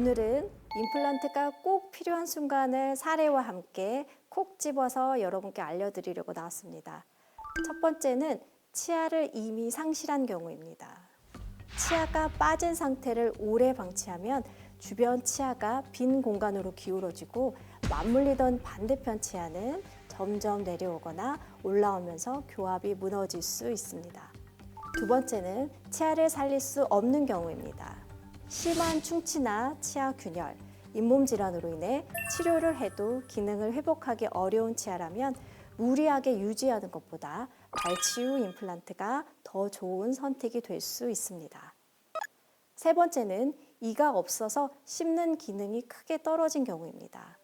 오늘은 임플란트가 꼭 필요한 순간을 사례와 함께 콕 집어서 여러분께 알려드리려고 나왔습니다. 첫 번째는 치아를 이미 상실한 경우입니다. 치아가 빠진 상태를 오래 방치하면 주변 치아가 빈 공간으로 기울어지고 맞물리던 반대편 치아는 점점 내려오거나 올라오면서 교합이 무너질 수 있습니다. 두 번째는 치아를 살릴 수 없는 경우입니다. 심한 충치나 치아 균열, 잇몸 질환으로 인해 치료를 해도 기능을 회복하기 어려운 치아라면 무리하게 유지하는 것보다 발치 후 임플란트가 더 좋은 선택이 될 수 있습니다. 세 번째는 이가 없어서 씹는 기능이 크게 떨어진 경우입니다.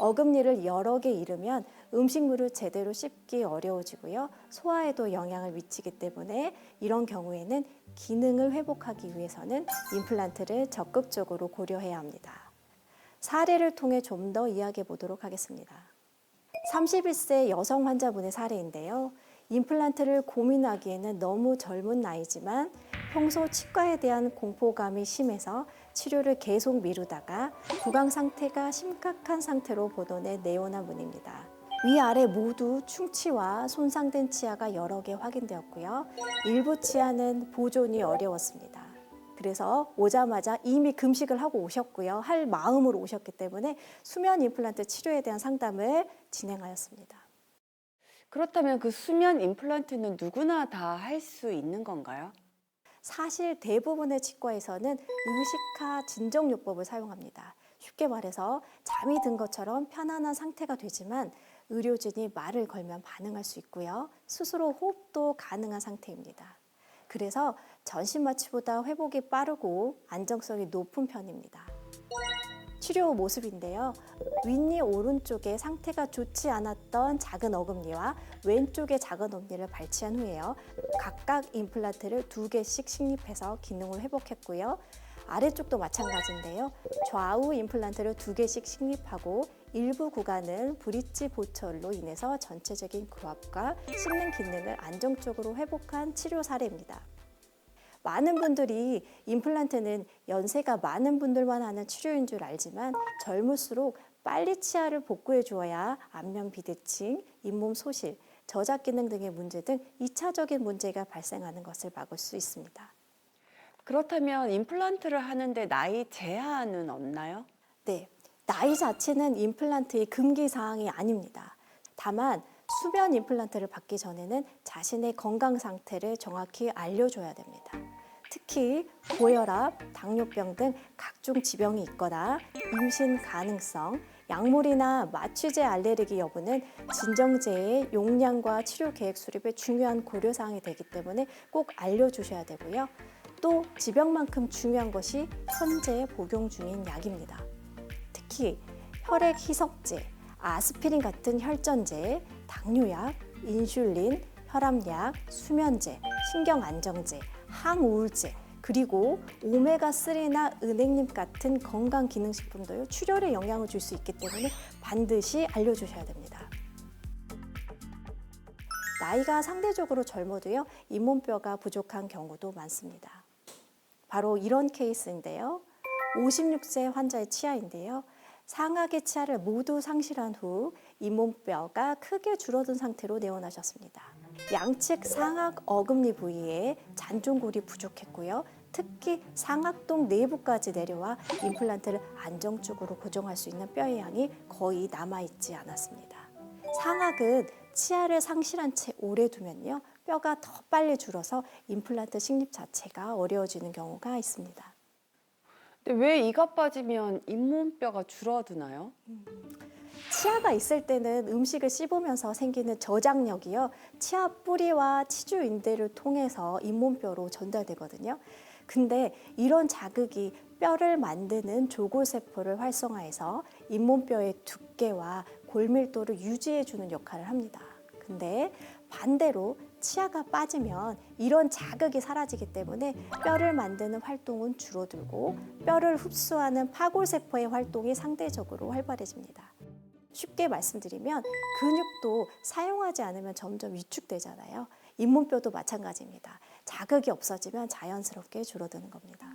어금니를 여러 개 잃으면 음식물을 제대로 씹기 어려워지고요. 소화에도 영향을 미치기 때문에 이런 경우에는 기능을 회복하기 위해서는 임플란트를 적극적으로 고려해야 합니다. 사례를 통해 좀 더 이야기해 보도록 하겠습니다. 31세 여성 환자분의 사례인데요. 임플란트를 고민하기에는 너무 젊은 나이지만 평소 치과에 대한 공포감이 심해서 치료를 계속 미루다가 구강 상태가 심각한 상태로 보존해 내원한 분입니다. 위아래 모두 충치와 손상된 치아가 여러 개 확인되었고요. 일부 치아는 보존이 어려웠습니다. 그래서 오자마자 이미 금식을 하고 오셨고요. 할 마음으로 오셨기 때문에 수면 임플란트 치료에 대한 상담을 진행하였습니다. 그렇다면 그 수면 임플란트는 누구나 다 할 수 있는 건가요? 사실 대부분의 치과에서는 의식화 진정요법을 사용합니다. 쉽게 말해서 잠이 든 것처럼 편안한 상태가 되지만 의료진이 말을 걸면 반응할 수 있고요. 스스로 호흡도 가능한 상태입니다. 그래서 전신 마취보다 회복이 빠르고 안정성이 높은 편입니다. 치료 모습인데요. 윗니 오른쪽에 상태가 좋지 않았던 작은 어금니와 왼쪽의 작은 어금니를 발치한 후에요. 각각 임플란트를 2개씩 식립해서 기능을 회복했고요. 아래쪽도 마찬가지인데요. 좌우 임플란트를 2개씩 식립하고 일부 구간은 브릿지 보철로 인해서 전체적인 교합과 씹는 기능을 안정적으로 회복한 치료 사례입니다. 많은 분들이 임플란트는 연세가 많은 분들만 하는 치료인 줄 알지만 젊을수록 빨리 치아를 복구해 주어야 안면 비대칭, 잇몸 소실, 저작 기능 등의 문제 등 2차적인 문제가 발생하는 것을 막을 수 있습니다. 그렇다면 임플란트를 하는데 나이 제한은 없나요? 네, 나이 자체는 임플란트의 금기 사항이 아닙니다. 다만 수면 임플란트를 받기 전에는 자신의 건강 상태를 정확히 알려줘야 됩니다. 특히 고혈압, 당뇨병 등 각종 지병이 있거나 임신 가능성, 약물이나 마취제 알레르기 여부는 진정제의 용량과 치료 계획 수립의 중요한 고려사항이 되기 때문에 꼭 알려주셔야 되고요. 또 지병만큼 중요한 것이 현재 복용 중인 약입니다. 특히 혈액 희석제, 아스피린 같은 혈전제, 당뇨약, 인슐린, 혈압약, 수면제, 신경안정제, 항우울제, 그리고 오메가3나 은행잎 같은 건강기능식품도 출혈에 영향을 줄 수 있기 때문에 반드시 알려주셔야 됩니다. 나이가 상대적으로 젊어도요, 잇몸뼈가 부족한 경우도 많습니다. 바로 이런 케이스인데요. 56세 환자의 치아인데요. 상악의 치아를 모두 상실한 후 잇몸뼈가 크게 줄어든 상태로 내원하셨습니다. 양측 상악 어금니 부위에 잔존골이 부족했고요. 특히 상악동 내부까지 내려와 임플란트를 안정적으로 고정할 수 있는 뼈의 양이 거의 남아있지 않았습니다. 상악은 치아를 상실한 채 오래 두면요. 뼈가 더 빨리 줄어서 임플란트 식립 자체가 어려워지는 경우가 있습니다. 근데 왜 이가 빠지면 잇몸뼈가 줄어드나요? 치아가 있을 때는 음식을 씹으면서 생기는 저장력이요. 치아 뿌리와 치주 인대를 통해서 잇몸뼈로 전달되거든요. 근데 이런 자극이 뼈를 만드는 조골세포를 활성화해서 잇몸뼈의 두께와 골밀도를 유지해주는 역할을 합니다. 근데 반대로 치아가 빠지면 이런 자극이 사라지기 때문에 뼈를 만드는 활동은 줄어들고 뼈를 흡수하는 파골세포의 활동이 상대적으로 활발해집니다. 쉽게 말씀드리면 근육도 사용하지 않으면 점점 위축되잖아요. 잇몸뼈도 마찬가지입니다. 자극이 없어지면 자연스럽게 줄어드는 겁니다.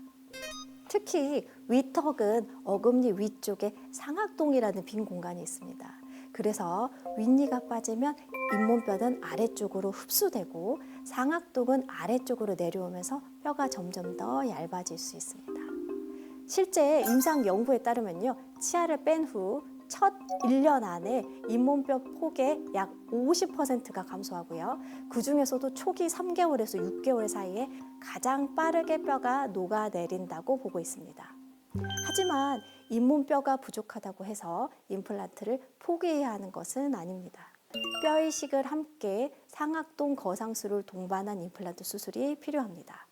특히 위턱은 어금니 위쪽에 상악동이라는 빈 공간이 있습니다. 그래서 윗니가 빠지면 잇몸뼈는 아래쪽으로 흡수되고 상악동은 아래쪽으로 내려오면서 뼈가 점점 더 얇아질 수 있습니다. 실제 임상 연구에 따르면요, 치아를 뺀 후 첫 1년 안에 잇몸뼈 폭의 약 50%가 감소하고요. 그 중에서도 초기 3개월에서 6개월 사이에 가장 빠르게 뼈가 녹아내린다고 보고 있습니다. 하지만 잇몸뼈가 부족하다고 해서 임플란트를 포기해야 하는 것은 아닙니다. 뼈 이식을 함께 상악동 거상술을 동반한 임플란트 수술이 필요합니다.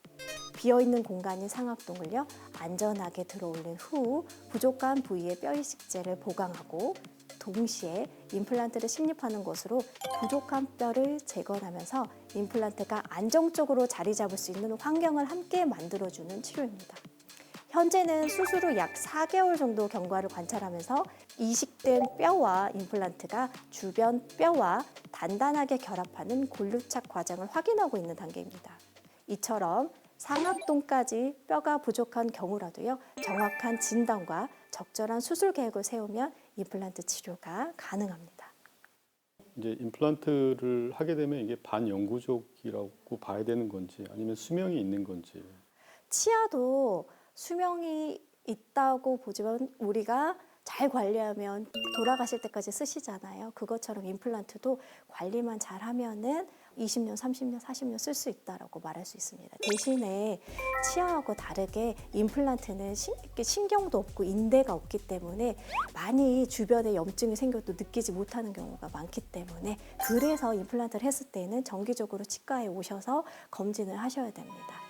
비어있는 공간인 상악동을요, 안전하게 들어올린 후 부족한 부위에 뼈 이식제를 보강하고 동시에 임플란트를 식립하는 것으로 부족한 뼈를 재건하면서 임플란트가 안정적으로 자리 잡을 수 있는 환경을 함께 만들어주는 치료입니다. 현재는 수술 후 약 4개월 정도 경과를 관찰하면서 이식된 뼈와 임플란트가 주변 뼈와 단단하게 결합하는 골류착 과정을 확인하고 있는 단계입니다. 이처럼 상악동까지 뼈가 부족한 경우라도요, 정확한 진단과 적절한 수술 계획을 세우면 임플란트 치료가 가능합니다. 이제 임플란트를 하게 되면 이게 반영구적이라고 봐야 되는 건지 아니면 수명이 있는 건지. 치아도 수명이 있다고 보지만 우리가 잘 관리하면 돌아가실 때까지 쓰시잖아요. 그것처럼 임플란트도 관리만 잘하면은 20년, 30년, 40년 쓸 수 있다라고 말할 수 있습니다. 대신에 치아하고 다르게 임플란트는 신경도 없고 인대가 없기 때문에 많이 주변에 염증이 생겨도 느끼지 못하는 경우가 많기 때문에 그래서 임플란트를 했을 때는 정기적으로 치과에 오셔서 검진을 하셔야 됩니다.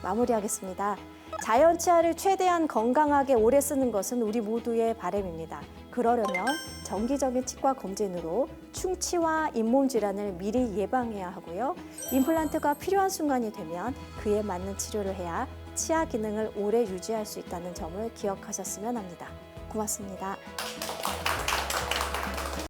마무리하겠습니다. 자연 치아를 최대한 건강하게 오래 쓰는 것은 우리 모두의 바람입니다. 그러려면 정기적인 치과 검진으로 충치와 잇몸 질환을 미리 예방해야 하고요. 임플란트가 필요한 순간이 되면 그에 맞는 치료를 해야 치아 기능을 오래 유지할 수 있다는 점을 기억하셨으면 합니다. 고맙습니다.